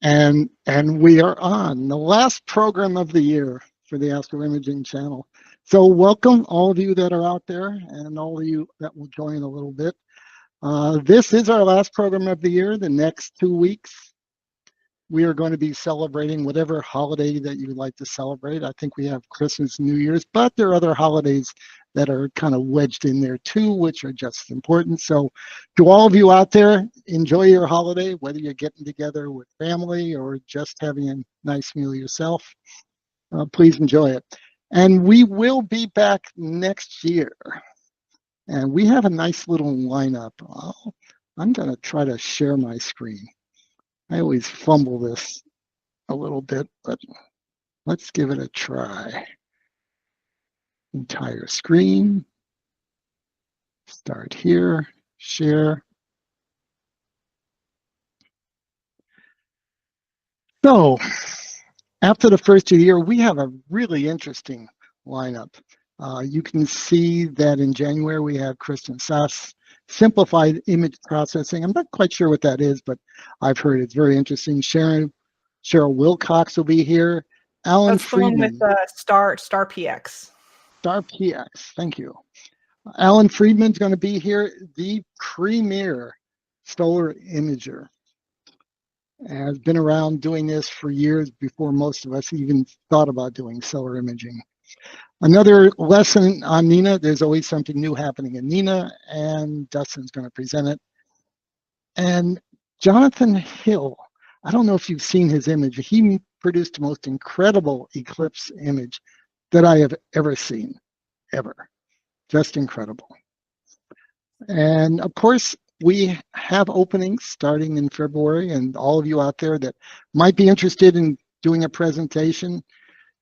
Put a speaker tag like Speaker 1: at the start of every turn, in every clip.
Speaker 1: And we are on the last program of the year for the Astro Imaging channel. So welcome all of you that are out there and all of you that will join a little bit. This is our last program of the year. The next 2 weeks, we are going to be celebrating whatever holiday that you would like to celebrate. I think we have Christmas, New Year's, but there are other holidays that are kind of wedged in there too, which are just as important. So to all of you out there, enjoy your holiday, whether you're getting together with family or just having a nice meal yourself. Please enjoy it. And we will be back next year. And we have a nice little lineup. I'm going to try to share my screen. I always fumble this a little bit, but let's give it a try. Entire screen. Start here, share. So, after the first of the year, we have a really interesting lineup. You can see that in January we have Kristen Sass, simplified image processing. I'm not quite sure what that is, but I've heard it's very interesting. Cheryl Wilcox will be here. Alan Friedman.
Speaker 2: With Star PX.
Speaker 1: Star PX, thank you. Alan Friedman's going to be here, the premier solar imager. Has been around doing this for years before most of us even thought about doing solar imaging. Another lesson on NINA, there's always something new happening in NINA, and Dustin's going to present it. And Jonathan Hill, I don't know if you've seen his image. He produced the most incredible eclipse image that I have ever seen, ever. Just incredible. And of course, we have openings starting in February, and all of you out there that might be interested in doing a presentation,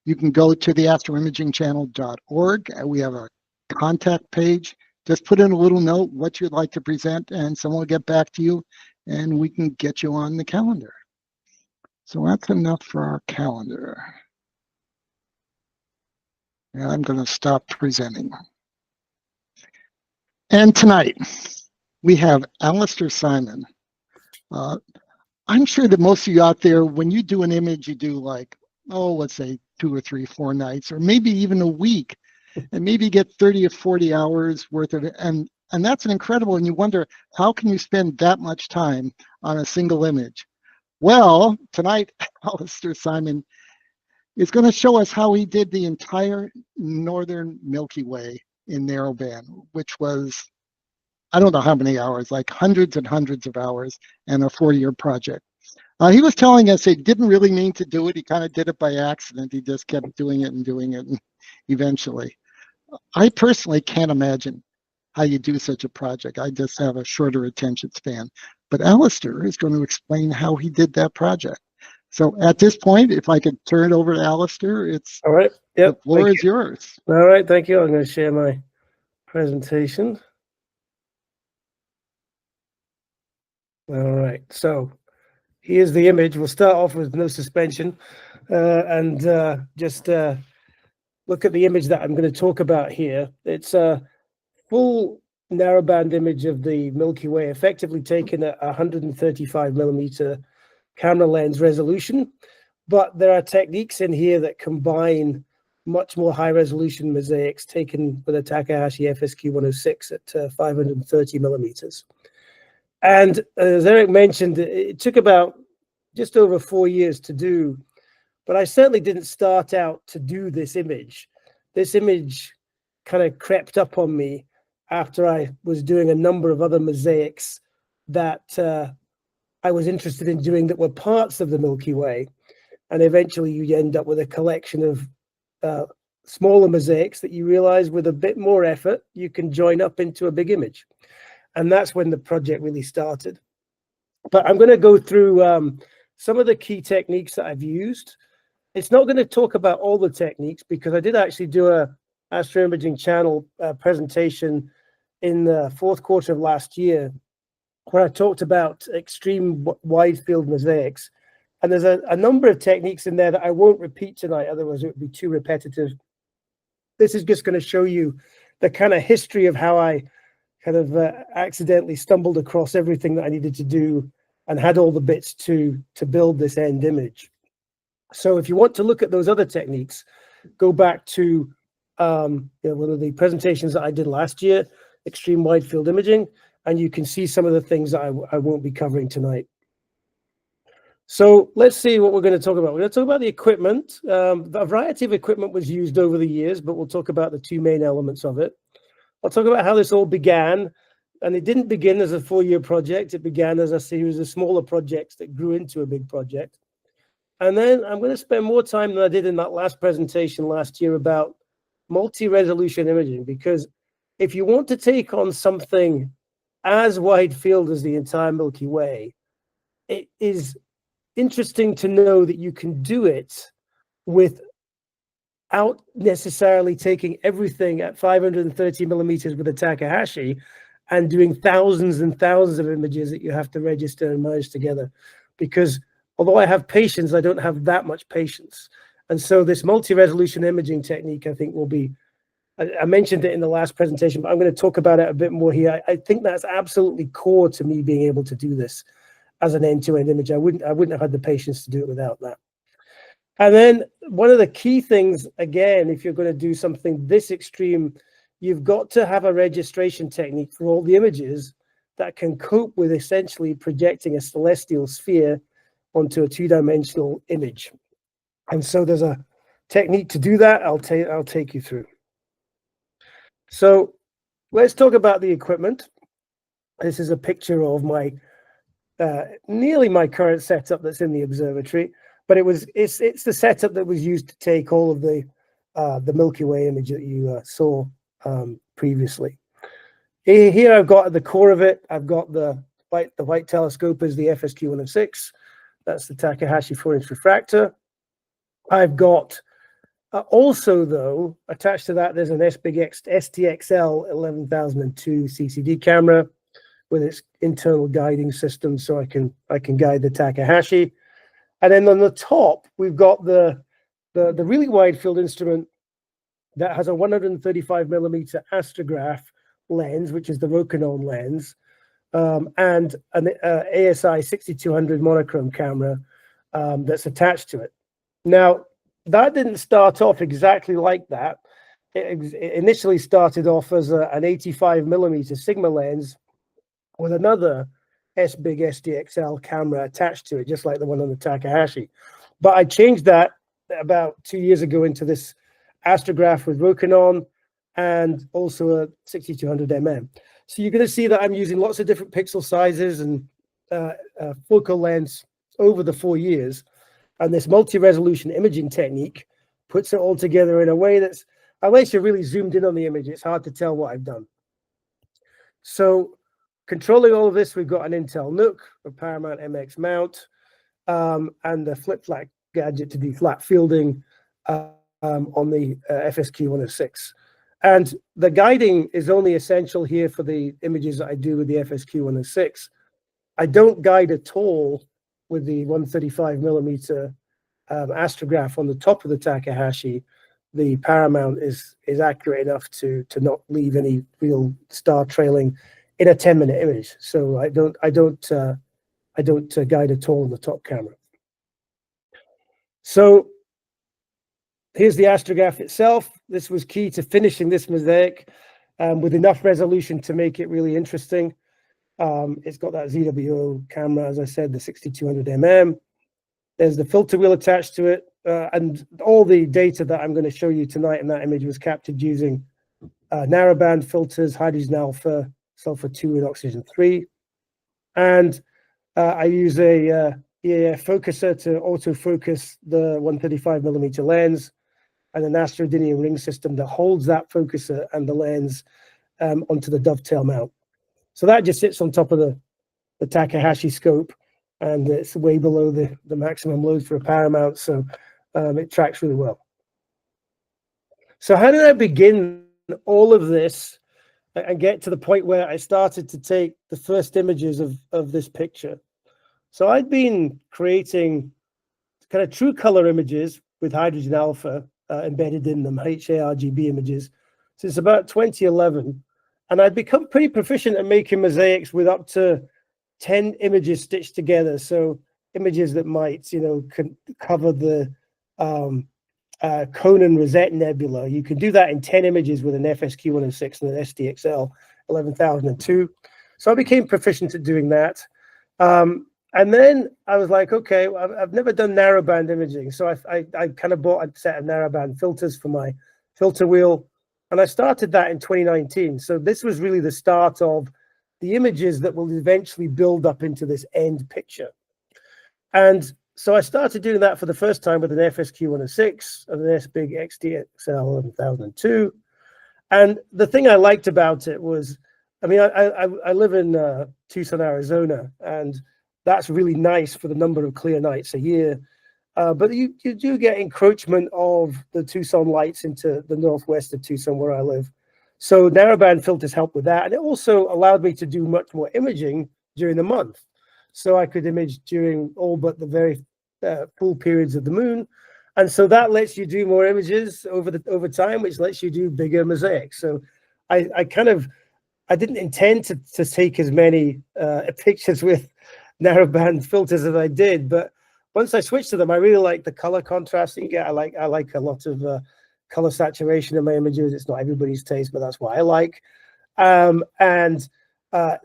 Speaker 1: you can go to the astroimagingchannel.org. We have a contact page. Just put in a little note what you'd like to present, and someone will get back to you, and we can get you on the calendar. So that's enough for our calendar. And I'm going to stop presenting. And tonight, we have Alistair Symon. I'm sure that most of you out there, when you do an image, you do like, let's say 2 or 3, 4 nights, or maybe even a week, and maybe get 30 or 40 hours worth of it. And that's an incredible, and you wonder, how can you spend that much time on a single image? Well, tonight, Alistair Symon is going to show us how he did the entire northern Milky Way in Narrowband, which was, I don't know how many hours, like hundreds and hundreds of hours, and a 4-year project. He was telling us he didn't really mean to do it. He kind of did it by accident. He just kept doing it, and eventually. I personally can't imagine how you do such a project. I just have a shorter attention span. But Alistair is going to explain how he did that project. So at this point, if I could turn it over to Alistair, it's
Speaker 3: all right. Yep.
Speaker 1: The floor is yours.
Speaker 3: All right, thank you. I'm going to share my presentation. All right, so here's the image. We'll start off with no suspension and just look at the image that I'm going to talk about here. It's a full narrowband image of the Milky Way, effectively taken at 135 millimeter camera lens resolution. But there are techniques in here that combine much more high resolution mosaics taken with a Takahashi FSQ-106 at 530 millimeters. And as Eric mentioned, it took about just over 4 years to do, but I certainly didn't start out to do this image. This image kind of crept up on me after I was doing a number of other mosaics that I was interested in doing that were parts of the Milky Way. And eventually you end up with a collection of smaller mosaics that you realize with a bit more effort, you can join up into a big image. And that's when the project really started. But I'm going to go through some of the key techniques that I've used. It's not going to talk about all the techniques because I did actually do a Astro Imaging channel presentation in the 4th quarter of last year where I talked about extreme wide field mosaics. And there's a number of techniques in there that I won't repeat tonight, otherwise it would be too repetitive. This is just going to show you the kind of history of how I kind of accidentally stumbled across everything that I needed to do and had all the bits to build this end image. So if you want to look at those other techniques, go back to one of the presentations that I did last year, extreme wide field imaging, and you can see some of the things that I won't be covering tonight. So let's see what we're going to talk about. We're going to talk about the equipment. A variety of equipment was used over the years, but we'll talk about the two main elements of it. I'll talk about how this all began, and it didn't begin as a 4-year project. It began as a series of smaller projects that grew into a big project. And then I'm going to spend more time than I did in that last presentation last year about multi-resolution imaging, because if you want to take on something as wide field as the entire Milky Way, it is interesting to know that you can do it without necessarily taking everything at 530 millimeters with a Takahashi and doing thousands and thousands of images that you have to register and merge together. Because although I have patience, I don't have that much patience. And so this multi-resolution imaging technique, I think, will be, I mentioned it in the last presentation, but I'm going to talk about it a bit more here. I think that's absolutely core to me being able to do this as an end-to-end image. I wouldn't have had the patience to do it without that. And then one of the key things, again, if you're going to do something this extreme, you've got to have a registration technique for all the images that can cope with essentially projecting a celestial sphere onto a two-dimensional image. And so there's a technique to do that. I'll take you through. So let's talk about the equipment. This is a picture of my nearly my current setup that's in the observatory, but it's the setup that was used to take all of the Milky Way image that you saw previously. Here I've got at the core of it, I've got the white telescope is the FSQ-106. That's the Takahashi 4-inch refractor. I've got also, though, attached to that, there's an STXL 11002 CCD camera with its internal guiding system, so I can guide the Takahashi. And then on the top, we've got the really wide field instrument that has a 135 millimeter astrograph lens, which is the Rokinon lens, and an ASI 6200 monochrome camera that's attached to it. Now, that didn't start off exactly like that. It initially started off as an 85 millimeter Sigma lens with another S-Big SDXL camera attached to it, just like the one on the Takahashi. But I changed that about 2 years ago into this astrograph with Rokinon and also a 6200 mm. So you're going to see that I'm using lots of different pixel sizes and focal lengths over the 4 years. And this multi-resolution imaging technique puts it all together in a way that's, unless you're really zoomed in on the image, it's hard to tell what I've done. So controlling all of this, we've got an Intel NUC, a Paramount MX mount, and a flip-flat gadget to do flat fielding on the FSQ-106. And the guiding is only essential here for the images that I do with the FSQ-106. I don't guide at all with the 135 millimeter astrograph on the top of the Takahashi. The Paramount is accurate enough to not leave any real star trailing in a 10-minute image. So I don't guide at all on the top camera. So here's the astrograph itself. This was key to finishing this mosaic with enough resolution to make it really interesting. It's got that ZWO camera, as I said, the 6200 mm. There's the filter wheel attached to it, and all the data that I'm going to show you tonight in that image was captured using narrowband filters, hydrogen alpha, sulfur 2, and oxygen 3. And I use a EAF focuser to autofocus the 135 millimeter lens, and an asteroidinium ring system that holds that focuser and the lens onto the dovetail mount. So that just sits on top of the Takahashi scope, and it's way below the maximum load for a Paramount, so it tracks really well. So how did I begin all of this and get to the point where I started to take the first images of this picture? So I'd been creating kind of true color images with hydrogen alpha embedded in them, HARGB images, since about 2011. And I'd become pretty proficient at making mosaics with up to 10 images stitched together. So images that might, can cover the Conan Rosette Nebula. You can do that in 10 images with an FSQ-106 and an SDXL 11002. So I became proficient at doing that. And then I was like, okay, I've never done narrowband imaging. So I kind of bought a set of narrowband filters for my filter wheel. And I started that in 2019. So this was really the start of the images that will eventually build up into this end picture. And so I started doing that for the first time with an FSQ-106 and an S-Big XDXL 1002. And the thing I liked about it was, I mean, I live in Tucson, Arizona, and that's really nice for the number of clear nights a year. But you do get encroachment of the Tucson lights into the northwest of Tucson where I live. So narrowband filters help with that. And it also allowed me to do much more imaging during the month. So I could image during all but the very full periods of the moon. And so that lets you do more images over time, which lets you do bigger mosaics. So I didn't intend to take as many pictures with narrowband filters as I did, but once I switched to them, I really like the color contrast that you get. I like a lot of color saturation in my images. It's not everybody's taste, but that's what I like.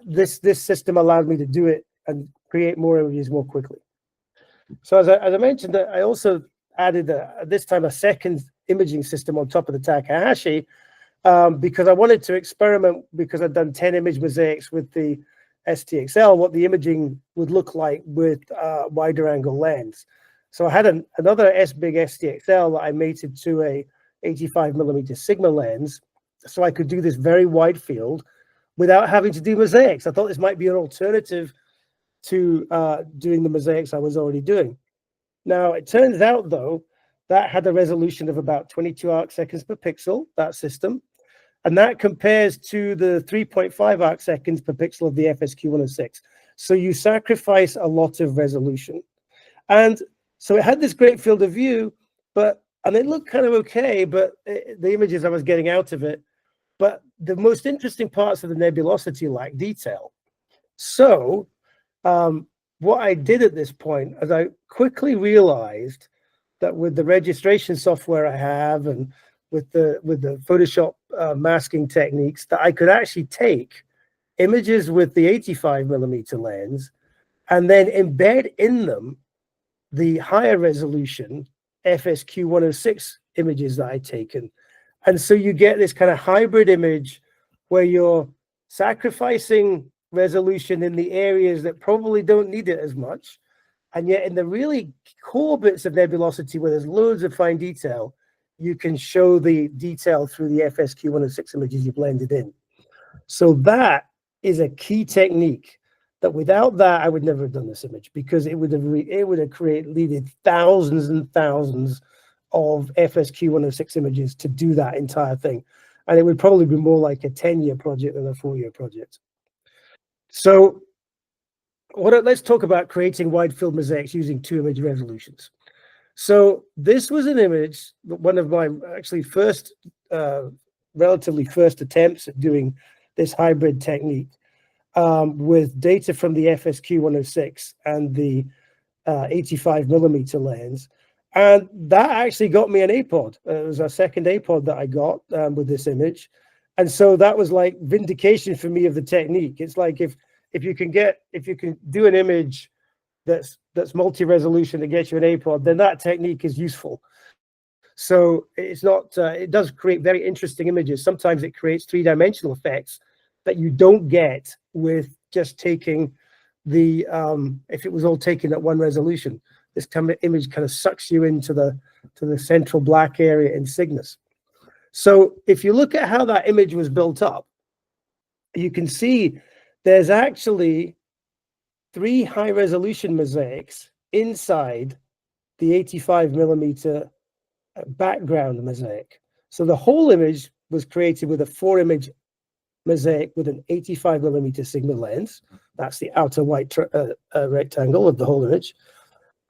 Speaker 3: This system allowed me to do it and create more images more quickly. So as I mentioned, I also added this time a second imaging system on top of the Takahashi because I wanted to experiment, because I'd done 10 image mosaics with the STXL, what the imaging would look like with wider angle lens. So I had another S-Big STXL that I mated to a 85mm Sigma lens, so I could do this very wide field without having to do mosaics. I thought this might be an alternative to doing the mosaics I was already doing. Now, it turns out, though, that had a resolution of about 22 arc seconds per pixel, that system. And that compares to the 3.5 arc seconds per pixel of the FSQ-106. So you sacrifice a lot of resolution. And so it had this great field of view, and it looked kind of okay, but the images I was getting out of it. But the most interesting parts of the nebulosity lack detail. So what I did at this point is I quickly realized that with the registration software I have and with the Photoshop masking techniques, that I could actually take images with the 85mm lens and then embed in them the higher resolution FSQ-106 images that I'd taken. And so you get this kind of hybrid image where you're sacrificing resolution in the areas that probably don't need it as much, and yet in the really core bits of nebulosity where there's loads of fine detail, you can show the detail through the FSQ-106 images you blended in. So that is a key technique that without that, I would never have done this image, because it would have needed thousands and thousands of FSQ-106 images to do that entire thing. And it would probably be more like a 10-year project than a 4-year project. So let's talk about creating wide field mosaics using 2 image resolutions. So this was an image, one of my actually relatively first attempts at doing this hybrid technique with data from the FSQ-106 and the 85mm lens. And that actually got me an APOD. It was a second APOD that I got with this image. And so that was like vindication for me of the technique. It's like if you can do an image that's multi-resolution that gets you an APOD, then that technique is useful. So it's not, it does create very interesting images. Sometimes it creates 3-dimensional effects that you don't get with just taking the, if it was all taken at 1 resolution. This kind of image kind of sucks you into the central black area in Cygnus. So if you look at how that image was built up, you can see there's actually 3 high-resolution mosaics inside the 85mm background mosaic. So the whole image was created with a 4-image mosaic with an 85mm Sigma lens. That's the outer white rectangle of the whole image.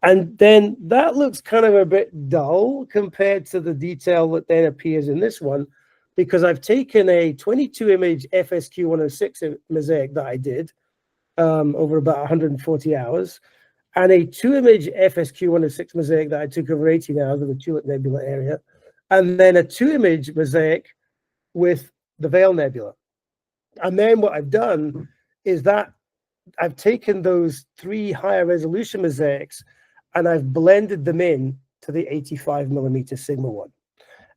Speaker 3: And then that looks kind of a bit dull compared to the detail that then appears in this one, because I've taken a 22-image FSQ-106 mosaic that I did, over about 140 hours, and a 2-image FSQ-106 mosaic that I took over 18 hours of the Tulip Nebula area, and then a 2-image mosaic with the Veil Nebula. And then what I've done is that I've taken those 3 higher resolution mosaics and I've blended them in to the 85mm Sigma one.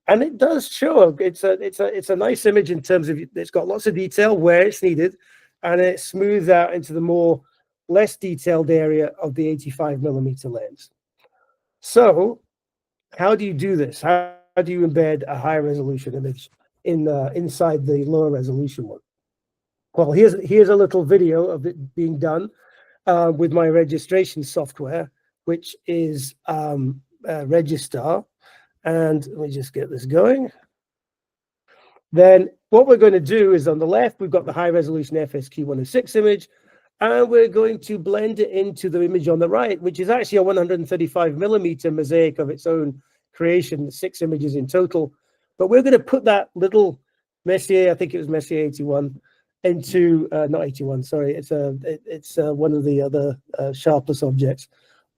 Speaker 3: And it does show it's a nice image in terms of it's got lots of detail where it's needed, and it smooths out into the less detailed area of the 85mm lens. So how do you do this? How do you embed a high resolution image inside the lower resolution one? Well, here's a little video of it being done with my registration software, which is Registar. And let me just get this going. Then what we're going to do is on the left, we've got the high resolution FSQ-106 image, and we're going to blend it into the image on the right, which is actually a 135mm mosaic of its own creation, 6 images in total. But we're going to put that little Messier, I think it was Messier 81, into not 81, sorry, it's one of the other sharpless objects.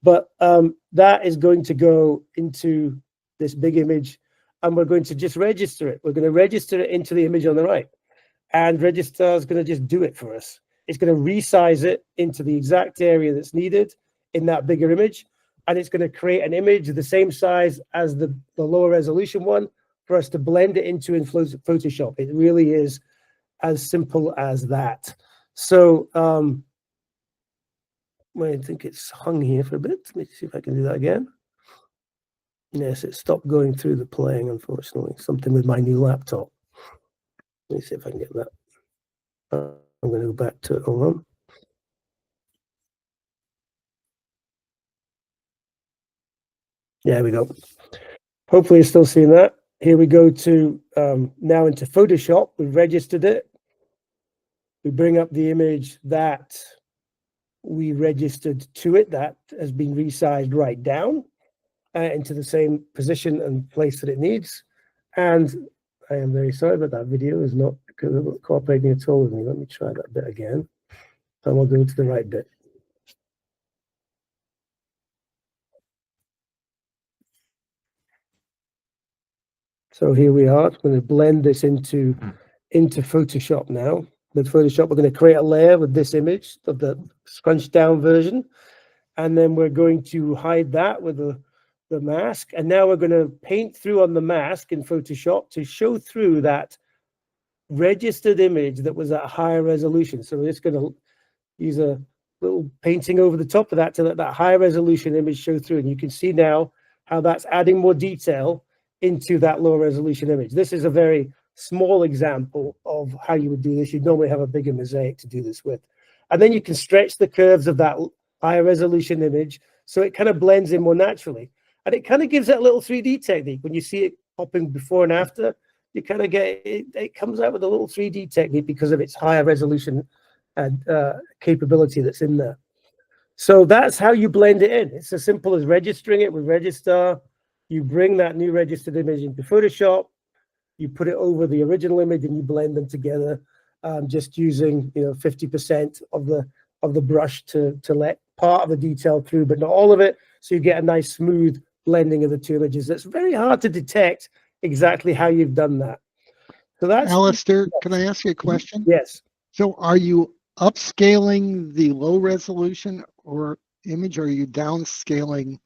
Speaker 3: But that is going to go into this big image, and we're going to just register it. We're going to register it into the image on the right, and Registar is going to just do it for us. It's going to resize it into the exact area that's needed in that bigger image, and it's going to create an image the same size as the lower resolution one for us to blend it into in Photoshop. It really is as simple as that. So I think it's hung here for a bit. Let me see if I can do that again. Yes, it stopped going through the playing, unfortunately. Something with my new laptop. Let me see if I can get that. I'm going to go back to it. Hold on. There we go. Hopefully you're still seeing that. Here we go to now into Photoshop. We've registered it. We bring up the image that we registered to it. That has been resized right down into the same position and place that it needs. And I am very sorry, but that video is not cooperating at all with me. Let me try that bit again. And we'll go to the right bit. So here we are. I'm going to blend this into Photoshop now. With Photoshop, we're going to create a layer with this image of the scrunched down version. And then we're going to hide that with the mask. And now we're going to paint through on the mask in Photoshop to show through that registered image that was at a higher resolution. So we're just going to use a little painting over the top of that to let that high resolution image show through. And you can see now how that's adding more detail into that low resolution image. This is a very small example of how you would do this. You'd normally have a bigger mosaic to do this with. And then you can stretch the curves of that higher resolution image so it kind of blends in more naturally. And it kind of gives that little 3D technique. When you see it popping before and after, you kind of get it comes out with a little 3D technique because of its higher resolution capability that's in there. So that's how you blend it in. It's as simple as registering it with Registar. You bring that new registered image into Photoshop, you put it over the original image, and you blend them together, just using 50% of the brush to let part of the detail through, but not all of it. So you get a nice smooth blending of the two images. It's very hard to detect exactly how you've done that. So that's
Speaker 1: Alistair, can I ask you a question?
Speaker 3: Yes.
Speaker 1: So are you upscaling the low resolution or image, or are you downscaling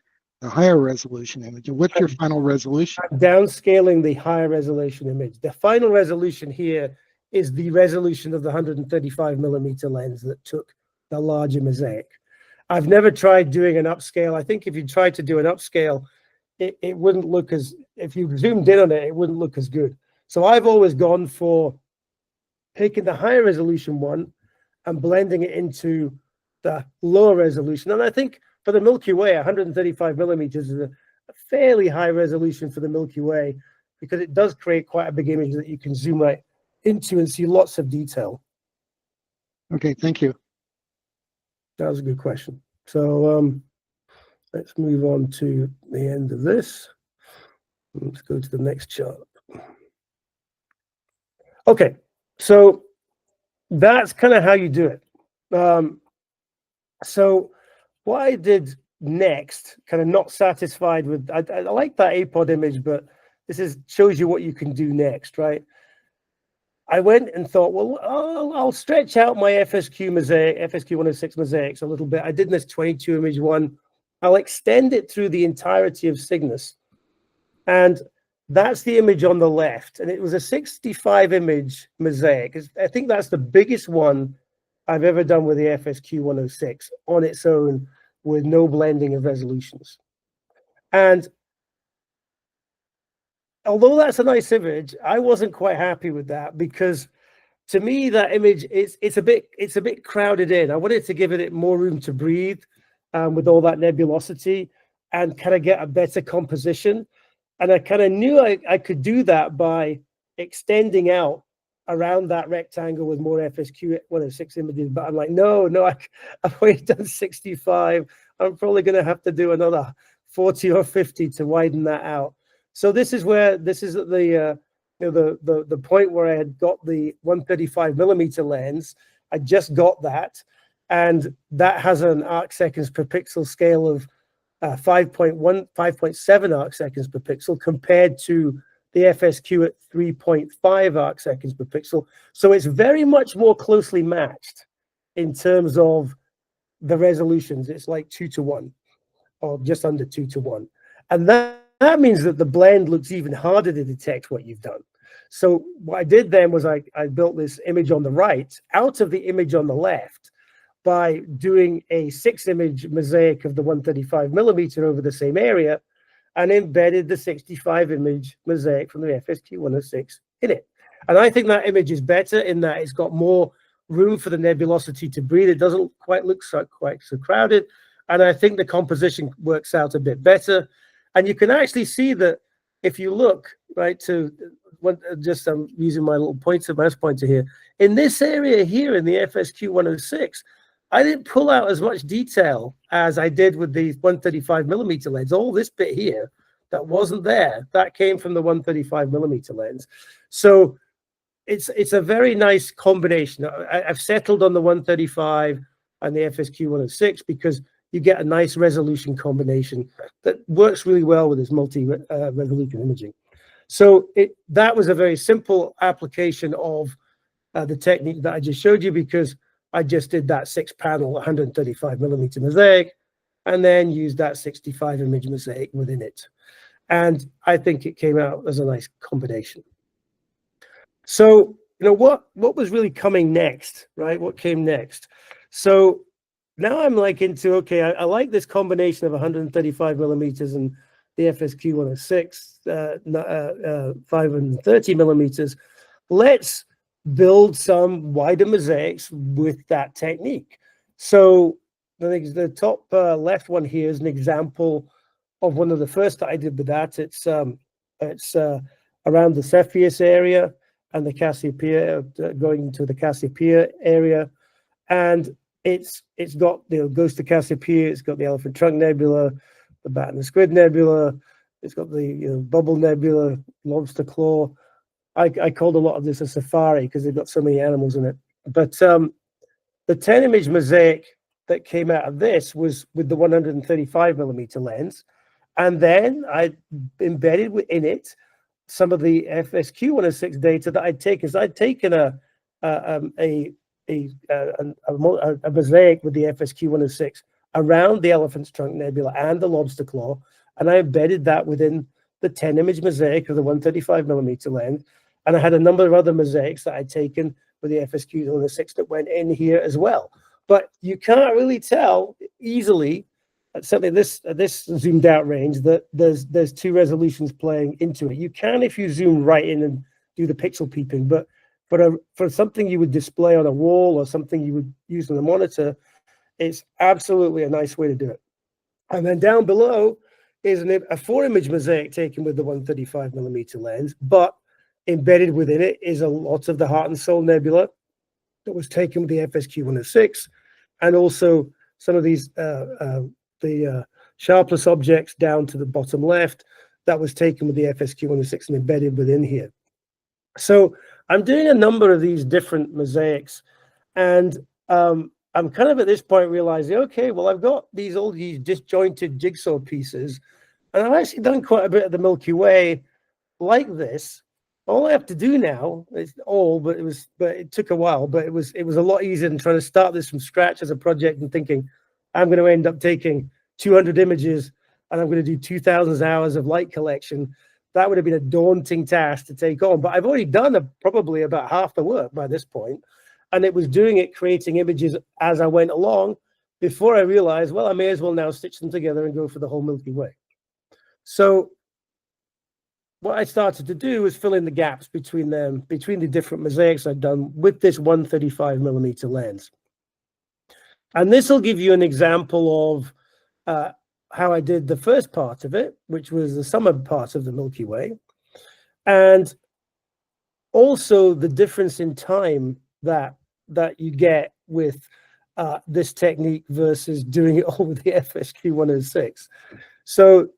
Speaker 1: the higher resolution image? And what's your final resolution?
Speaker 3: I'm downscaling the higher resolution image. The final resolution here is the resolution of the 135mm lens that took the larger mosaic. I've never tried doing an upscale. I think if you tried to do an upscale, it wouldn't look as, if you zoomed in on it, it wouldn't look as good. So I've always gone for taking the higher resolution one and blending it into the lower resolution. And I think for the Milky Way, 135mm is a fairly high resolution for the Milky Way, because it does create quite a big image that you can zoom right into and see lots of detail.
Speaker 1: Okay, thank you.
Speaker 3: That was a good question. So let's move on to the end of this. Let's go to the next chart. Okay, so that's kind of how you do it. So what I did next, kind of not satisfied with, I like that apod image, but this shows you what you can do next, right? I went and thought, well, I'll stretch out my FSQ-106 mosaics a little bit. I did this 22 image one. I'll extend it through the entirety of Cygnus. And that's the image on the left. And it was a 65 image mosaic. I think that's the biggest one I've ever done with the FSQ-106 on its own with no blending of resolutions. And although that's a nice image, I wasn't quite happy with that because to me that image it's a bit crowded in. I wanted to give it more room to breathe with all that nebulosity and kind of get a better composition. And I kind of knew I could do that by extending out around that rectangle with more FSQ-106 images. But I'm like, no, I've already done 65. I'm probably going to have to do another 40 or 50 to widen that out. So this is at the the point where I had got the 135mm lens. I just got that, and that has an arc seconds per pixel scale of 5.7 arc seconds per pixel compared to the FSQ at 3.5 arc seconds per pixel. So it's very much more closely matched in terms of the resolutions. It's like 2:1 or just under 2:1. And that means that the blend looks even harder to detect what you've done. So what I did then was I built this image on the right out of the image on the left by doing a 6-image mosaic of the 135mm over the same area and embedded the 65-image mosaic from the FSQ-106 in it. And I think that image is better in that it's got more room for the nebulosity to breathe. It doesn't quite look quite so crowded. And I think the composition works out a bit better. And you can actually see that if you look, right, to what, just I'm using my little mouse pointer here, in this area here in the FSQ-106, I didn't pull out as much detail as I did with the 135mm lens. All this bit here that wasn't there, that came from the 135mm lens. So it's a very nice combination. I've settled on the 135 and the FSQ-106 because you get a nice resolution combination that works really well with this multi-resolution imaging. So that was a very simple application of the technique that I just showed you because I just did that 6-panel 135mm mosaic and then used that 65-image mosaic within it. And I think it came out as a nice combination. So, what was really coming next, right? What came next? So now I'm like into, okay, I like this combination of 135mm and the FSQ-106, 530mm. Let's build some wider mosaics with that technique. So I think the top left one here is an example of one of the first that I did with that. It's around the Cepheus area and the Cassiopeia, going into the Cassiopeia area, and it's got goes to Cassiopeia. It's got the Elephant Trunk Nebula, the Bat and the Squid Nebula. It's got the Bubble Nebula, Lobster Claw. I called a lot of this a safari because they've got so many animals in it. But the 10-image mosaic that came out of this was with the 135mm lens, and then I embedded within it some of the FSQ-106 data that I'd taken. So I'd taken a mosaic with the FSQ-106 around the Elephant's Trunk Nebula and the Lobster Claw, and I embedded that within the 10-image mosaic of the 135mm lens. And I had a number of other mosaics that I'd taken with the FSQ-106 that went in here as well. But you can't really tell easily, certainly this zoomed out range, that there's two resolutions playing into it. You can if you zoom right in and do the pixel peeping, but for something you would display on a wall or something you would use on a monitor, it's absolutely a nice way to do it. And then down below is a 4-image mosaic taken with the 135mm lens, but embedded within it is a lot of the Heart and Soul Nebula that was taken with the FSQ-106, and also some of these the sharpless objects down to the bottom left that was taken with the FSQ-106 and embedded within here. So I'm doing a number of these different mosaics, and I'm kind of at this point realizing, okay, well, I've got all these disjointed jigsaw pieces, and I've actually done quite a bit of the Milky Way like this. All I have to do now is but it took a while, but it was a lot easier than trying to start this from scratch as a project and thinking I'm going to end up taking 200 images and I'm going to do 2,000 hours of light collection. That would have been a daunting task to take on, but I've already done probably about half the work by this point, and it was creating images as I went along before I realized, well, I may as well now stitch them together and go for the whole Milky Way. So what I started to do was fill in the gaps between the different mosaics I'd done with this 135mm lens. And this will give you an example of how I did the first part of it, which was the summer part of the Milky Way, and also the difference in time that you get with this technique versus doing it all with the FSQ-106. So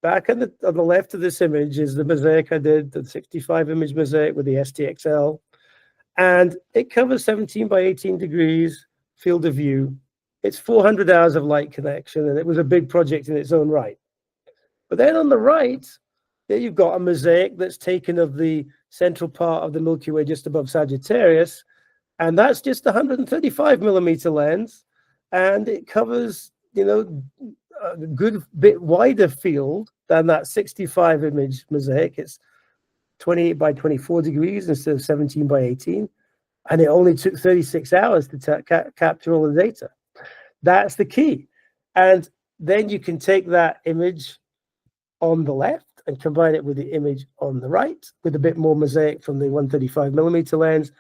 Speaker 3: back on the left of this image is the mosaic I did, the 65 image mosaic with the STXL, and it covers 17 by 18 degrees field of view. It's 400 hours of light connection, and it was a big project in its own right. But then on the right, there you've got a mosaic that's taken of the central part of the Milky Way just above Sagittarius, and that's just a 135mm lens, and it covers, a good bit wider field than that 65 image mosaic. It's 28 by 24 degrees instead of 17 by 18, and it only took 36 hours to capture all the data. That's the key. And then you can take that image on the left and combine it with the image on the right with a bit more mosaic from the 135mm lens,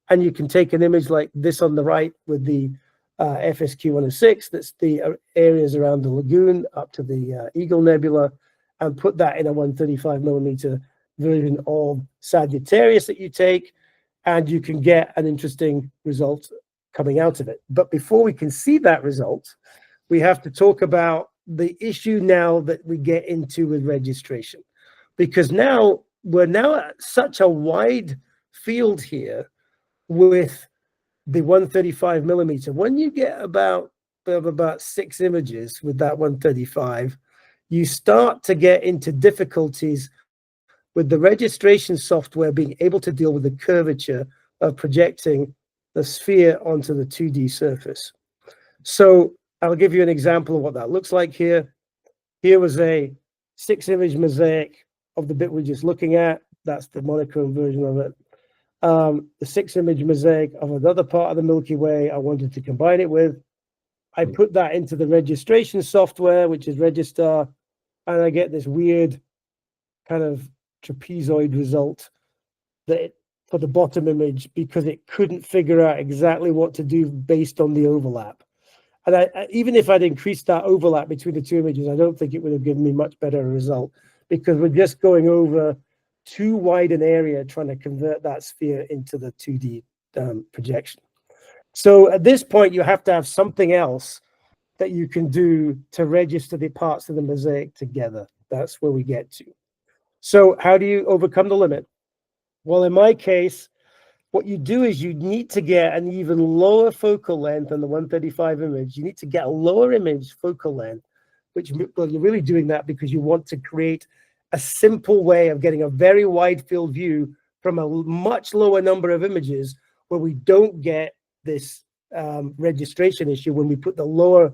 Speaker 3: and you can take an image like this on the right with the FSQ-106, that's the areas around the lagoon up to the Eagle Nebula, and put that in a 135mm version of Sagittarius that you take, and you can get an interesting result coming out of it. But before we can see that result, we have to talk about the issue now that we get into with registration, because now we're at such a wide field here with the 135mm. When you get about 6 images with that 135, you start to get into difficulties with the registration software being able to deal with the curvature of projecting the sphere onto the 2D surface. So I'll give you an example of what that looks like here. Here was a 6-image mosaic of the bit we're just looking at. That's the monochrome version of it. The 6-image mosaic of another part of the Milky Way I wanted to combine it with. I put that into the registration software, which is Registar, and I get this weird kind of trapezoid result for the bottom image, because it couldn't figure out exactly what to do based on the overlap. And even if I'd increased that overlap between the two images, I don't think it would have given me much better result, because we're just going over too wide an area trying to convert that sphere into the 2D projection. So at this point, you have to have something else that you can do to register the parts of the mosaic together. That's where we get to. So how do you overcome the limit? Well, in my case, what you do is you need to get an even lower focal length than the 135 image. You need to get a lower image focal length, which, well, you're really doing that because you want to create a simple way of getting a very wide field view from a much lower number of images, where we don't get this registration issue when we put the lower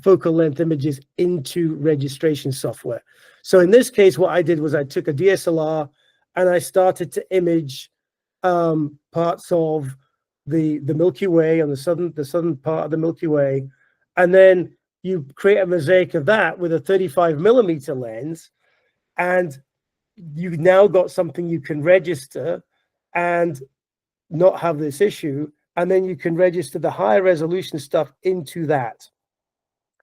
Speaker 3: focal length images into registration software. So in this case, what I did was I took a DSLR and I started to image parts of the Milky Way on the southern part of the Milky Way, and then you create a mosaic of that with a 35mm lens, and you've now got something you can register and not have this issue, and then you can register the higher resolution stuff into that.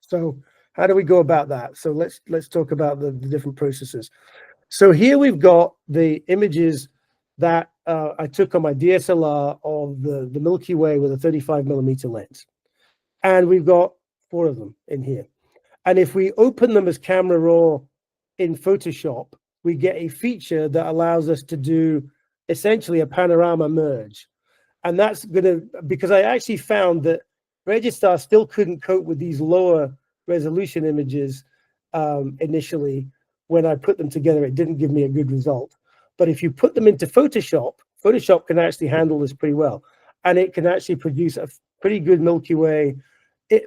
Speaker 3: So how do we go about that? So let's talk about the different processes. So here we've got the images that I took on my DSLR of the Milky Way with a 35mm lens. And we've got 4 of them in here. And if we open them as camera raw in Photoshop, we get a feature that allows us to do essentially a panorama merge. And that's going to, because I actually found that Registar still couldn't cope with these lower resolution images initially. When I put them together, it didn't give me a good result. But if you put them into Photoshop, Photoshop can actually handle this pretty well. And it can actually produce a pretty good Milky Way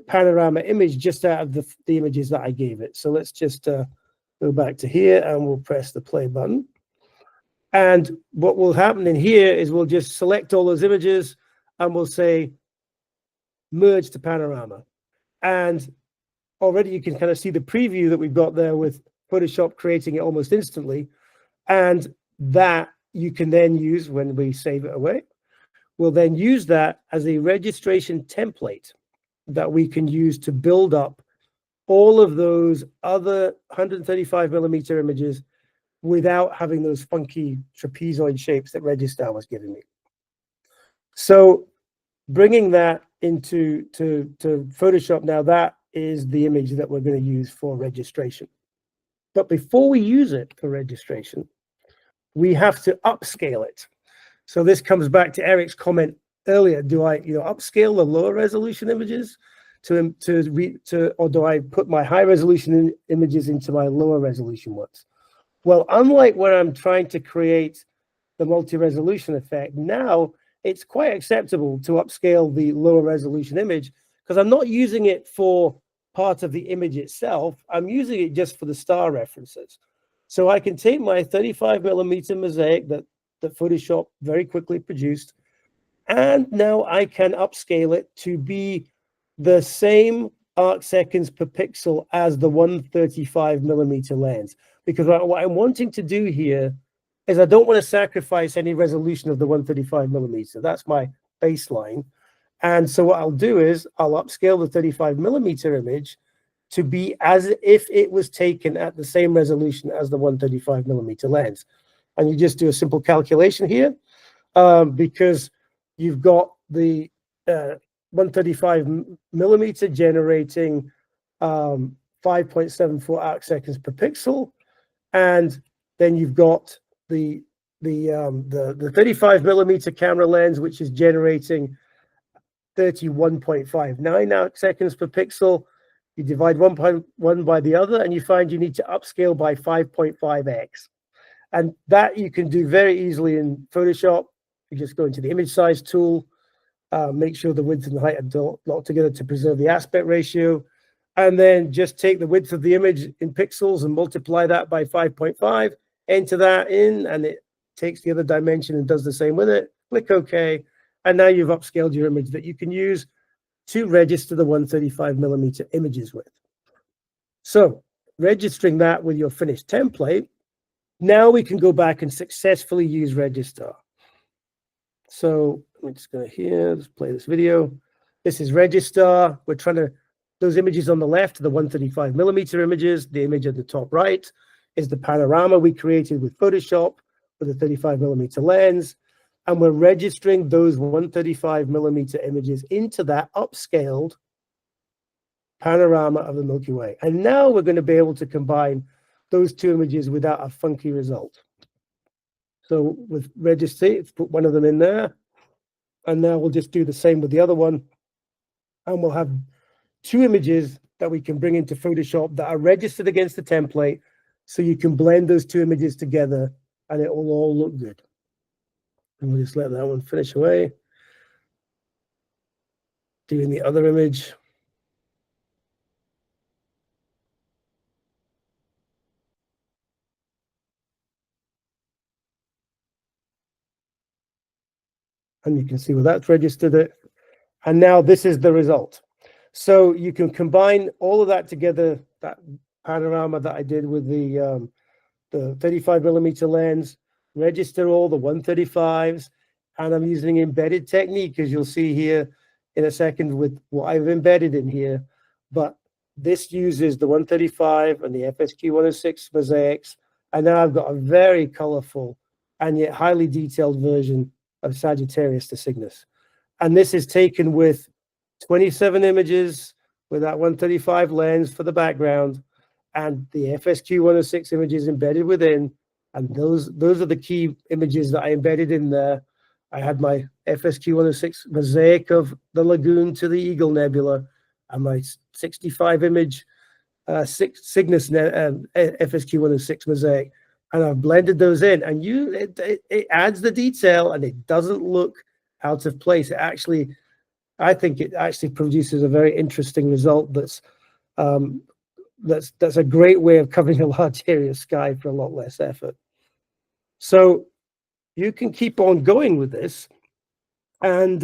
Speaker 3: panorama image just out of the images that I gave it. So let's just go back to here and we'll press the play button. And what will happen in here is we'll just select all those images and we'll say merge to panorama. And already you can kind of see the preview that we've got there with Photoshop creating it almost instantly. And that you can then use when we save it away. We'll then use that as a registration template that we can use to build up all of those other 135mm images without having those funky trapezoid shapes that Registar was giving me. So bringing that into to Photoshop now, that is the image that we're going to use for registration. But before we use it for registration, we have to upscale it. So this comes back to Eric's comment earlier. Do I upscale the lower resolution images or do I put my high resolution images into my lower resolution ones? Well, unlike when I'm trying to create the multi-resolution effect, now it's quite acceptable to upscale the lower resolution image because I'm not using it for part of the image itself. I'm using it just for the star references. So I can take my 35mm mosaic that Photoshop very quickly produced, and now I can upscale it to be the same arc seconds per pixel as the 135mm lens. Because what I'm wanting to do here is I don't want to sacrifice any resolution of the 135mm. That's my baseline. And so what I'll do is I'll upscale the 35mm image to be as if it was taken at the same resolution as the 135mm lens. And you just do a simple calculation here because you've got the 135mm generating 5.74 arc seconds per pixel. And then you've got the 35mm camera lens, which is generating 31.59 arc seconds per pixel. You divide 1.1 by the other, and you find you need to upscale by 5.5x. And that you can do very easily in Photoshop. You just go into the image size tool, make sure the width and the height are locked together to preserve the aspect ratio, and then just take the width of the image in pixels and multiply that by 5.5, enter that in, and it takes the other dimension and does the same with it. Click OK, and now you've upscaled your image that you can use to register the 135mm images with. So registering that with your finished template, now we can go back and successfully use Registar. So I'm just going to here, let's play this video. This is Registar. We're trying to, those images on the left are the 135mm images. The image at the top right is the panorama we created with Photoshop with a 35mm lens. And we're registering those 135mm images into that upscaled panorama of the Milky Way. And now we're going to be able to combine those two images without a funky result. So with register, let's put one of them in there. And now we'll just do the same with the other one. And we'll have two images that we can bring into Photoshop that are registered against the template. So you can blend those two images together and it will all look good. And we'll just let that one finish away. Doing the other image. And you can see where that's registered it. And now this is the result. So you can combine all of that together, that panorama that I did with the 35mm lens, register all the 135s, and I'm using embedded technique, as you'll see here in a second with what I've embedded in here. But this uses the 135 and the FSQ-106 mosaics, and now I've got a very colorful and yet highly detailed version of Sagittarius to Cygnus. And this is taken with 27 images with that 135 lens for the background and the FSQ-106 images embedded within. And those are the key images that I embedded in there. I had my FSQ-106 mosaic of the lagoon to the Eagle Nebula, and my 65 image Cygnus FSQ-106 mosaic, and I've blended those in, and it adds the detail, and it doesn't look out of place. It actually, I think it actually produces a very interesting result that's a great way of covering a large area of sky for a lot less effort. So you can keep on going with this, and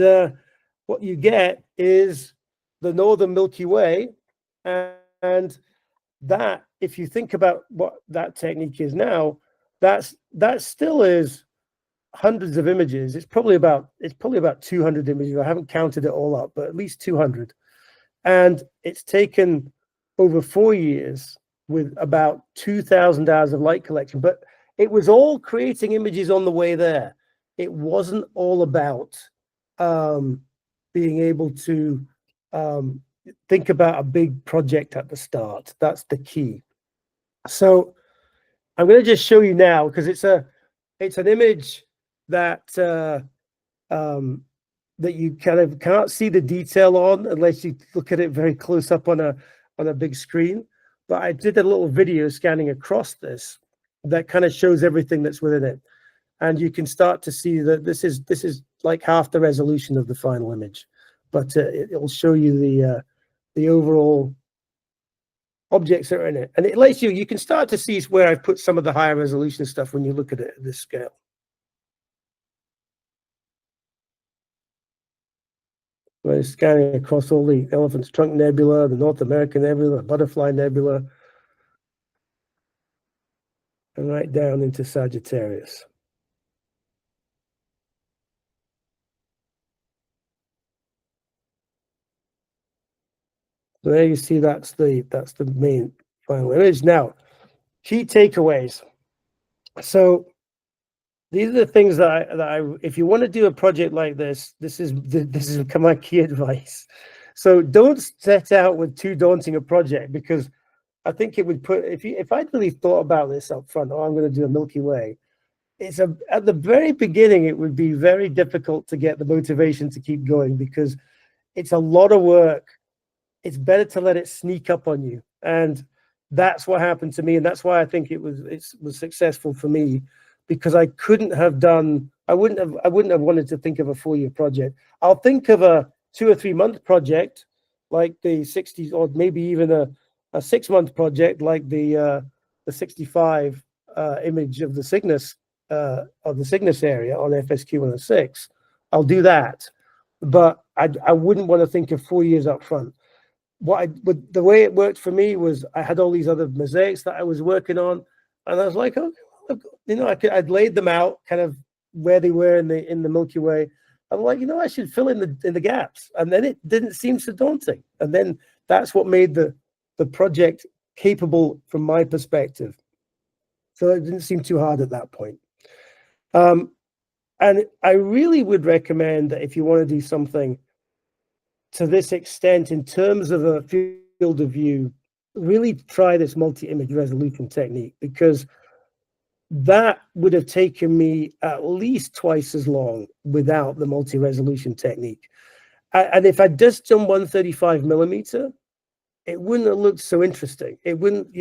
Speaker 3: what you get is the northern Milky Way, and that, if you think about what that technique is now, that still is hundreds of images. It's probably about 200 images. I haven't counted it all up, but at least 200. And it's taken over 4 years with about 2,000 hours of light collection. But it was all creating images on the way there. It wasn't all about being able to think about a big project at the start. That's the key. So I'm going to just show you now, because it's an image that that you kind of can't see the detail on unless you look at it very close up on a big screen. But I did a little video scanning across this that kind of shows everything that's within it, and you can start to see that this is like half the resolution of the final image, but it will show you the overall objects that are in it, and it lets you can start to see where I've put some of the higher resolution stuff when you look at it at this scale. We're scanning across all the Elephant's Trunk Nebula, the North American Nebula, the Butterfly Nebula, and right down into Sagittarius. So there you see that's the main final image. Now, key takeaways. So these are the things that I if you want to do a project like this, this is my key advice. So don't set out with too daunting a project, because I think it would put, if I'd really thought about this up front, oh, I'm going to do a Milky Way, at the very beginning it would be very difficult to get the motivation to keep going, because it's a lot of work. It's better to let it sneak up on you, and that's what happened to me, and that's why I think it was successful for me, because I wouldn't have wanted to think of a 4-year project. I'll think of a 2 or 3 month project like the 60s, or maybe even a 6-month project like the 65 image of the Cygnus area on FSQ-106. I'll do that, but I wouldn't want to think of 4 years up front. The way it worked for me was I had all these other mosaics that I was working on, and I was like, oh, I'd laid them out kind of where they were in the Milky Way. I'm like, I should fill in the gaps, and then it didn't seem so daunting, and then that's what made the project capable from my perspective. So it didn't seem too hard at that point. And I really would recommend that if you want to do something to this extent in terms of a field of view, really try this multi-image resolution technique, because that would have taken me at least twice as long without the multi-resolution technique. And if I'd just done 135 millimeter, it wouldn't have looked so interesting. It wouldn't.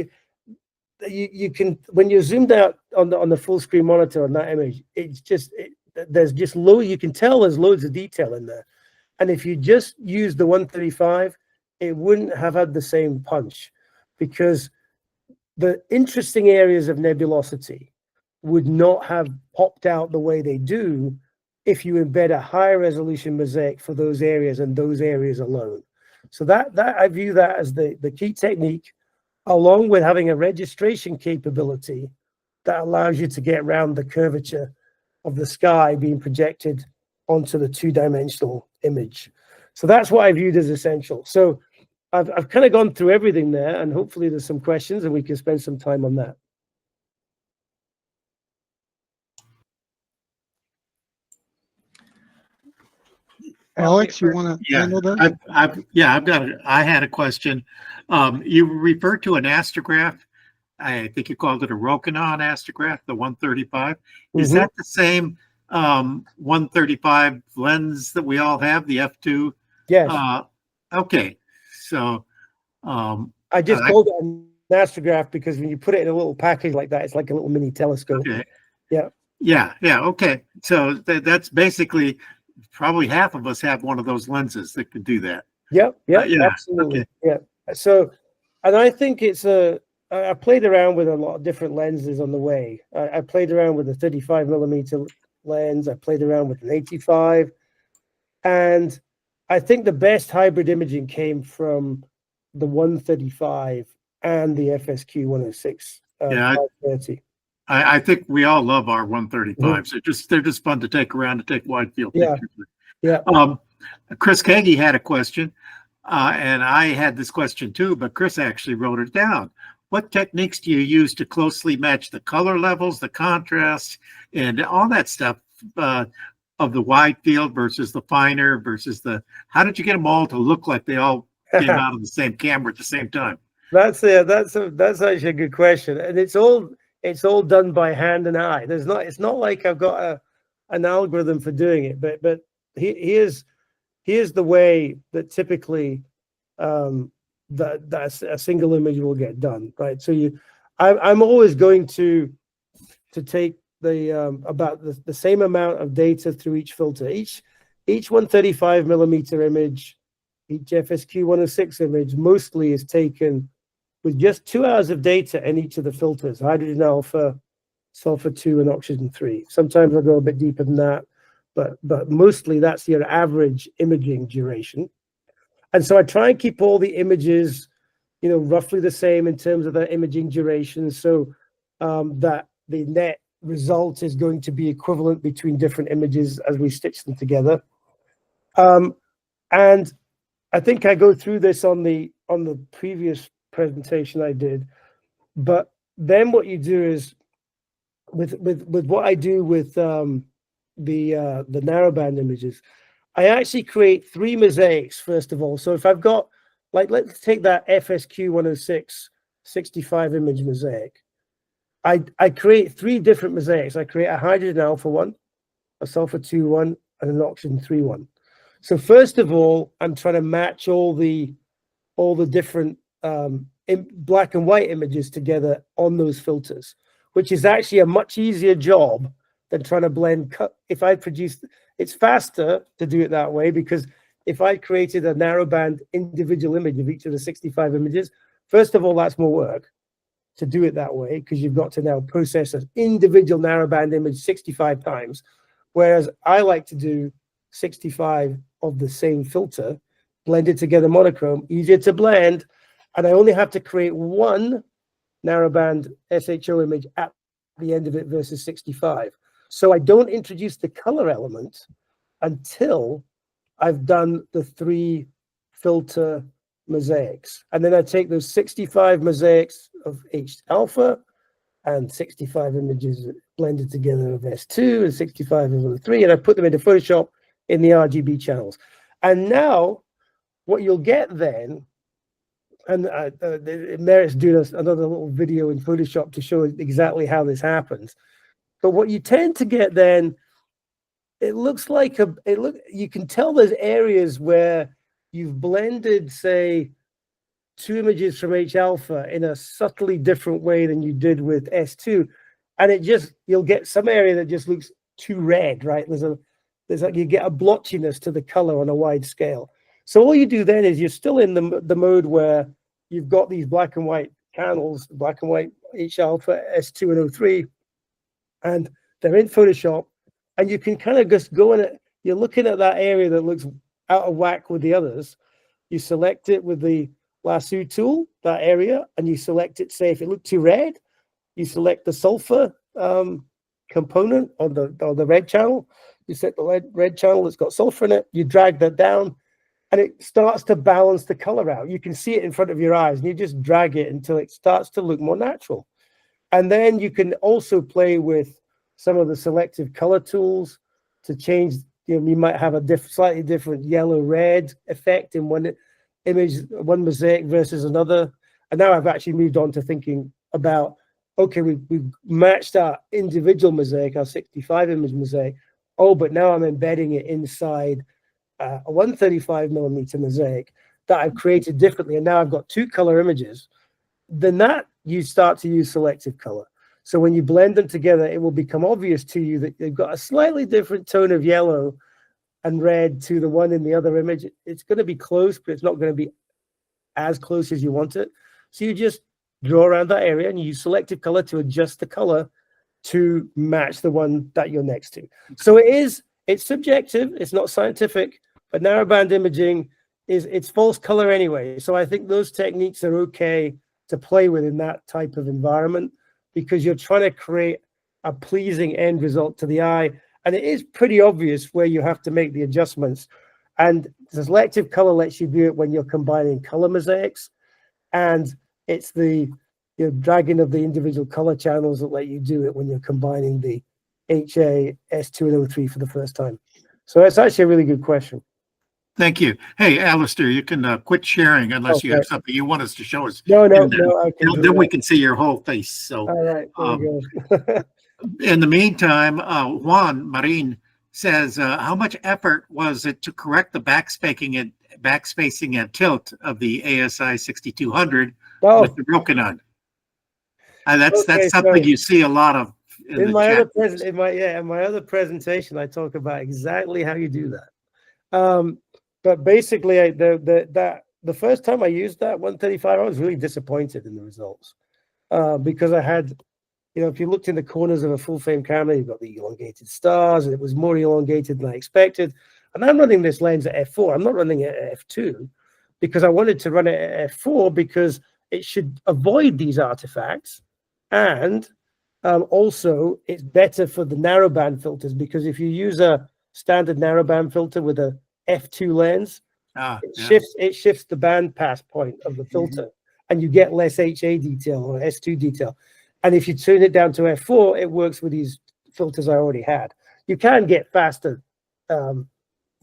Speaker 3: You can, when you're zoomed out on the full screen monitor on that image, there's just you can tell there's loads of detail in there. And if you just use the 135, it wouldn't have had the same punch, because the interesting areas of nebulosity would not have popped out the way they do if you embed a higher resolution mosaic for those areas and those areas alone. So that I view that as the key technique, along with having a registration capability that allows you to get around the curvature of the sky being projected onto the 2-dimensional image. So that's what I viewed as essential. So I've kind of gone through everything there, and hopefully there's some questions and we can spend some time on that.
Speaker 1: Alex, you want to handle that?
Speaker 4: I had a question. You referred to an astrograph. I think you called it a Rokinon astrograph, the 135. Is that the same 135 lens that we all have, the f2?
Speaker 3: Yes.
Speaker 4: Okay. So
Speaker 3: I just called it an astrograph because when you put it in a little package like that, it's like a little mini telescope.
Speaker 4: okay.
Speaker 3: Yeah.
Speaker 4: Yeah. Okay. So that's basically probably half of us have one of those lenses that can do that.
Speaker 3: Yep. Yeah.
Speaker 4: Yeah.
Speaker 3: Absolutely.
Speaker 4: Okay.
Speaker 3: Yeah. So, and I think I played around with a lot of different lenses on the way. I played around with a 35mm lens. I played around with an 85, and I think the best hybrid imaging came from the 135 and the FSQ-106.
Speaker 4: Yeah.
Speaker 3: 530.
Speaker 4: I think we all love our 135s. They're just fun to take around to take wide field pictures.
Speaker 3: Yeah.
Speaker 4: Chris Kagi had a question, and I had this question too, but Chris actually wrote it down. What techniques do you use to closely match the color levels, the contrast, and all that stuff of the wide field versus the finer versus how did you get them all to look like they all came out of the same camera at the same time?
Speaker 3: That's actually a good question, and it's all done by hand and eye. It's not like I've got an algorithm for doing it, but here's the way that typically that a single image will get done, right? So I'm always going to take about the same amount of data through each filter. Each 135mm image, each FSQ-106 image mostly is taken with just 2 hours of data in each of the filters: hydrogen alpha, sulfur 2, and oxygen 3. Sometimes I'll go a bit deeper than that, but mostly that's your average imaging duration. And so I try and keep all the images, roughly the same in terms of their imaging duration, so that the net result is going to be equivalent between different images as we stitch them together. And I think I go through this on the previous presentation I did, but then what you do is with what I do with the narrowband images, I actually create 3 mosaics first of all. So if I've got, like, let's take that FSQ-106 65 image mosaic. I create 3 different mosaics. I create a hydrogen alpha one, a sulfur 2 one, and an oxygen 3 one. So first of all, I'm trying to match all the different black and white images together on those filters, which is actually a much easier job than trying to blend. If I produce, it's faster to do it that way, because if I created a narrowband individual image of each of the 65 images, first of all, that's more work to do it that way, because you've got to now process an individual narrowband image 65 times, whereas I like to do 65 of the same filter, blended together monochrome, easier to blend, and I only have to create 1 narrowband SHO image at the end of it versus 65. So I don't introduce the color element until I've done the 3 filter mosaics. And then I take those 65 mosaics of H alpha and 65 images blended together of S2 and 65 of O3, and I put them into Photoshop in the RGB channels. And now what you'll get then, and it merits doing another little video in Photoshop to show exactly how this happens. But what you tend to get then, it looks like you can tell there's areas where you've blended, say, 2 images from H alpha in a subtly different way than you did with S2, and you'll get some area that just looks too red, right? There's like you get a blotchiness to the color on a wide scale. So all you do then is you're still in the mode where you've got these black and white channels, black and white H alpha, S2 and O3, and they're in Photoshop, and you can kind of just go in it. You're looking at that area that looks out of whack with the others. You select it with the lasso tool, that area, and you select it. Say if it looked too red, you select the sulfur component on the red channel. You set the red channel that's got sulfur in it. You drag that down, and it starts to balance the color out. You can see it in front of your eyes, and you just drag it until it starts to look more natural. And then you can also play with some of the selective color tools to change. You might have a slightly different yellow-red effect in one image, one mosaic versus another. And now I've actually moved on to thinking about, okay, we've matched our individual mosaic, our 65 image mosaic. oh, but now I'm embedding it inside a 135 millimeter mosaic that I've created differently, and now I've got two color images, then that you start to use selective color. So when you blend them together, it will become obvious to you that they've got a slightly different tone of yellow and red to the one in the other image. It's going to be close, but it's not going to be as close as you want it. So you just draw around that area and you use selective color to adjust the color to match the one that you're next to. So it's subjective, it's not scientific, but narrowband imaging it's false color anyway. So I think those techniques are okay to play with in that type of environment, because you're trying to create a pleasing end result to the eye. And it is pretty obvious where you have to make the adjustments. And the selective color lets you do it when you're combining color mosaics. And it's the dragging of the individual color channels that let you do it when you're combining the HA, S2, and O3 for the first time. So that's actually a really good question.
Speaker 4: Thank you. Hey, Alistair, you can quit sharing unless you have something you want us to show us.
Speaker 3: No, I can
Speaker 4: then we can see your whole face. So,
Speaker 3: all right, there you go.
Speaker 4: in the meantime, Juan Marin says, how much effort was it to correct the backspacing and tilt of the ASI 6200 with the Rokinon? That's something you see a lot of in my
Speaker 3: other presentation. I talk about exactly how you do that. But basically, the first time I used that 135, I was really disappointed in the results because I had, if you looked in the corners of a full frame camera, you've got the elongated stars, and it was more elongated than I expected. And I'm running this lens at f4. I'm not running it at f2 because I wanted to run it at f4 because it should avoid these artifacts. And also, it's better for the narrowband filters, because if you use a standard narrowband filter with a f2 lens, it shifts the band pass point of the filter, and you get less HA detail or S2 detail. And if you turn it down to f4, it works with these filters I already had. You can get faster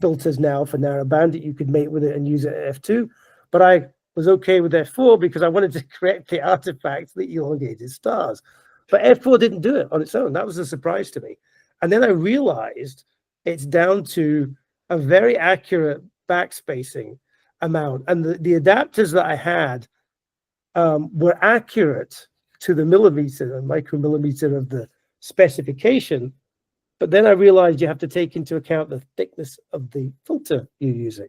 Speaker 3: filters now for narrowband that you could mate with it and use it at f2, but I was okay with f4 because I wanted to correct the artifacts, the elongated stars. But f4 didn't do it on its own. That was a surprise to me. And then I realized it's down to a very accurate backspacing amount. And the adapters that I had were accurate to the millimeter and micromillimeter of the specification. But then I realized you have to take into account the thickness of the filter you're using.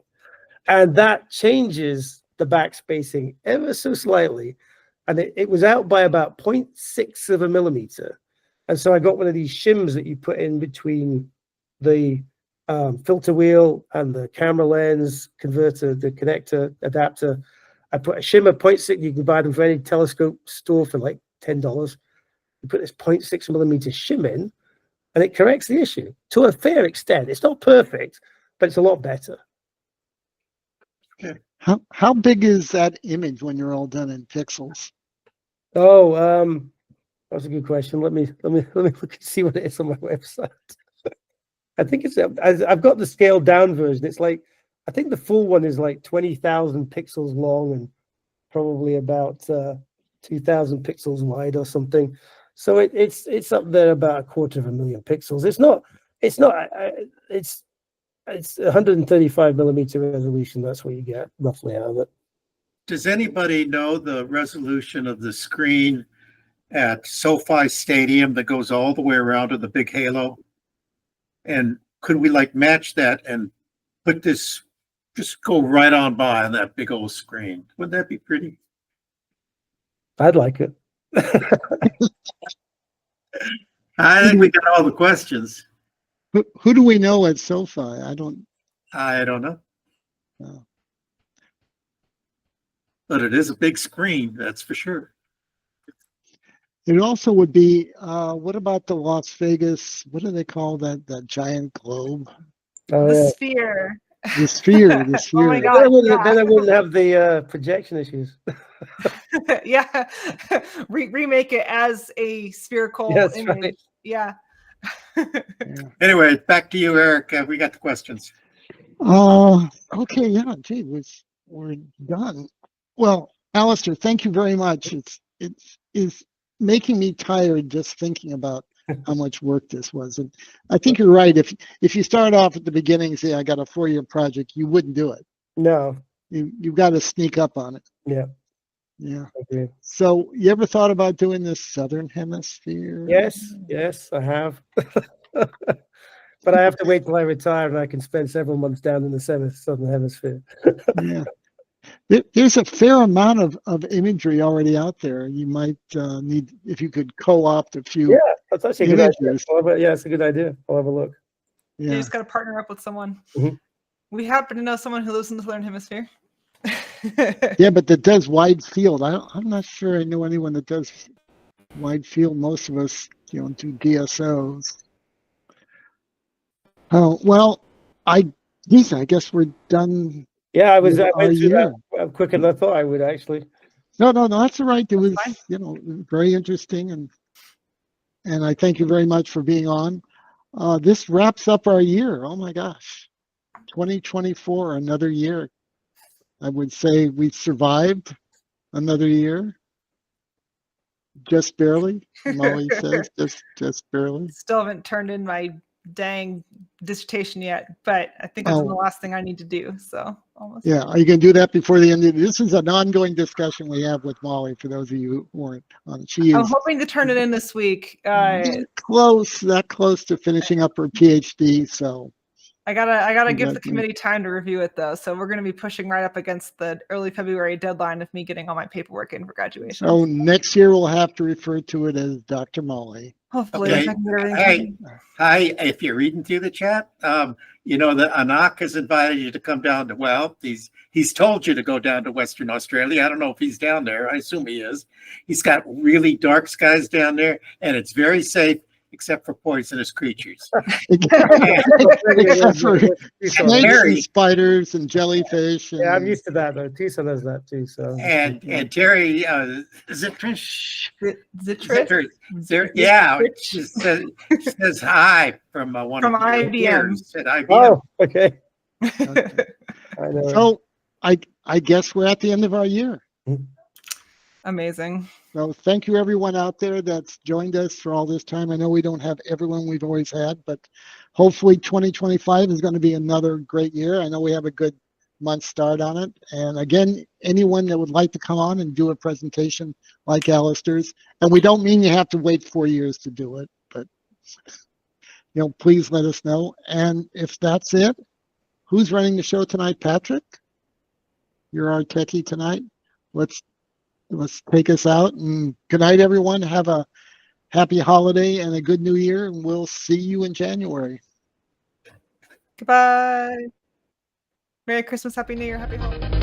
Speaker 3: And that changes the backspacing ever so slightly. And it was out by about 0.6 of a millimeter. And so I got one of these shims that you put in between the filter wheel and the camera lens converter, the connector adapter. I put a shim of 0.6. You can buy them from any telescope store for like $10. You put this 0.6 millimeter shim in, and it corrects the issue to a fair extent. It's not perfect, but it's a lot better.
Speaker 1: Okay. How big is that image when you're all done in pixels?
Speaker 3: Oh, that's a good question. Let me look and see what it is on my website. I think I've got the scaled down version. It's like, I think the full one is like 20,000 pixels long and probably about 2,000 pixels wide or something. So it's up there about 250,000 pixels. It's 135 millimeter resolution. That's what you get roughly out of it.
Speaker 4: Does anybody know the resolution of the screen at SoFi Stadium that goes all the way around to the big halo? And could we like match that and put this, just go right on by on that big old screen? Wouldn't that be pretty?
Speaker 3: I'd like it.
Speaker 4: I think we got all the questions.
Speaker 1: Who do we know at SoFi? I don't
Speaker 4: know.
Speaker 1: No.
Speaker 4: But it is a big screen, that's for sure.
Speaker 1: It also would be, what about the Las Vegas, what do they call that giant globe?
Speaker 2: The sphere.
Speaker 1: The sphere, the sphere.
Speaker 2: Oh my God,
Speaker 3: then I wouldn't have the projection issues.
Speaker 2: Yeah. Remake it as a spherical image. Right. Yeah.
Speaker 4: Anyway, back to you, Eric. We got the questions.
Speaker 1: Okay, yeah, gee, we're done. Well, Alistair, thank you very much. It's making me tired just thinking about how much work this was. And I think you're right. If you start off at the beginning and say, I got a 4-year project, you wouldn't do it.
Speaker 3: No.
Speaker 1: You've got to sneak up on it.
Speaker 3: Yeah.
Speaker 1: Yeah.
Speaker 3: Okay.
Speaker 1: So you ever thought about doing this Southern Hemisphere?
Speaker 3: Yes, I have. But I have to wait till I retire and I can spend several months down in the Southern Hemisphere.
Speaker 1: Yeah. There's a fair amount of imagery already out there. You might need, if you could co-opt a few.
Speaker 3: Yeah, that's actually a good
Speaker 1: images.
Speaker 3: idea. Yeah, it's a good idea. I'll have a look.
Speaker 2: You
Speaker 1: Yeah.
Speaker 2: just got to partner up with someone.
Speaker 3: Mhm.
Speaker 2: We happen to know someone who lives in the Southern Hemisphere.
Speaker 1: Yeah, but that does wide field. I'm not sure I know anyone that does wide field. Most of us, do DSOs. Oh, well, I guess we're done.
Speaker 3: Yeah, I went
Speaker 1: our
Speaker 3: through
Speaker 1: year.
Speaker 3: that quicker than I thought I would, actually.
Speaker 1: No, that's all right. It was,
Speaker 2: Fine.
Speaker 1: very interesting, and I thank you very much for being on. This wraps up our year. Oh my gosh, 2024, another year. I would say we survived another year, just barely. Molly says, just barely.
Speaker 2: Still haven't turned in my dang dissertation yet, but I think it's the last thing I need to do. So almost.
Speaker 1: Yeah, are you going to do that before the end of this? Is an ongoing discussion we have with Molly. For those of you who weren't on it, she
Speaker 2: I'm
Speaker 1: is
Speaker 2: hoping to turn it in this week.
Speaker 1: that close to finishing up her PhD. So
Speaker 2: I gotta give the
Speaker 1: Exactly.
Speaker 2: committee time to review it though. So we're gonna be pushing right up against the early February deadline of me getting all my paperwork in for graduation.
Speaker 1: so next year we'll have to refer to it as Dr. Molly.
Speaker 2: Hopefully,
Speaker 4: Okay.
Speaker 2: if I can get everything
Speaker 4: Hey,
Speaker 2: done.
Speaker 4: hi, if you're reading through the chat, the Anak has invited you to come down to, well, he's told you to go down to Western Australia. I don't know if he's down there. I assume he is. He's got really dark skies down there, and it's very safe, except for poisonous creatures.
Speaker 1: Except for snakes
Speaker 4: Harry.
Speaker 1: and spiders and jellyfish. And,
Speaker 3: Yeah, I'm used to that though. Tucson has that too. So
Speaker 4: And Terry, is it Trish?
Speaker 2: Zitrit?
Speaker 4: Yeah, she says hi from one
Speaker 2: From
Speaker 4: of your
Speaker 2: IBM.
Speaker 4: peers at IBM.
Speaker 3: oh, okay.
Speaker 1: Okay.
Speaker 3: I know.
Speaker 1: So I guess we're at the end of our year.
Speaker 2: Amazing.
Speaker 1: So thank you everyone out there that's joined us for all this time. I know we don't have everyone we've always had, but hopefully 2025 is going to be another great year. I know we have a good month start on it. And again, anyone that would like to come on and do a presentation like Alistair's, and we don't mean you have to wait 4 years to do it, but please let us know. And if that's it, who's running the show tonight? Patrick? You're our techie tonight. Let's take us out, and good night, everyone. Have a happy holiday and a good new year, and we'll see you in January.
Speaker 2: Goodbye. Merry Christmas, Happy New Year, Happy Holidays.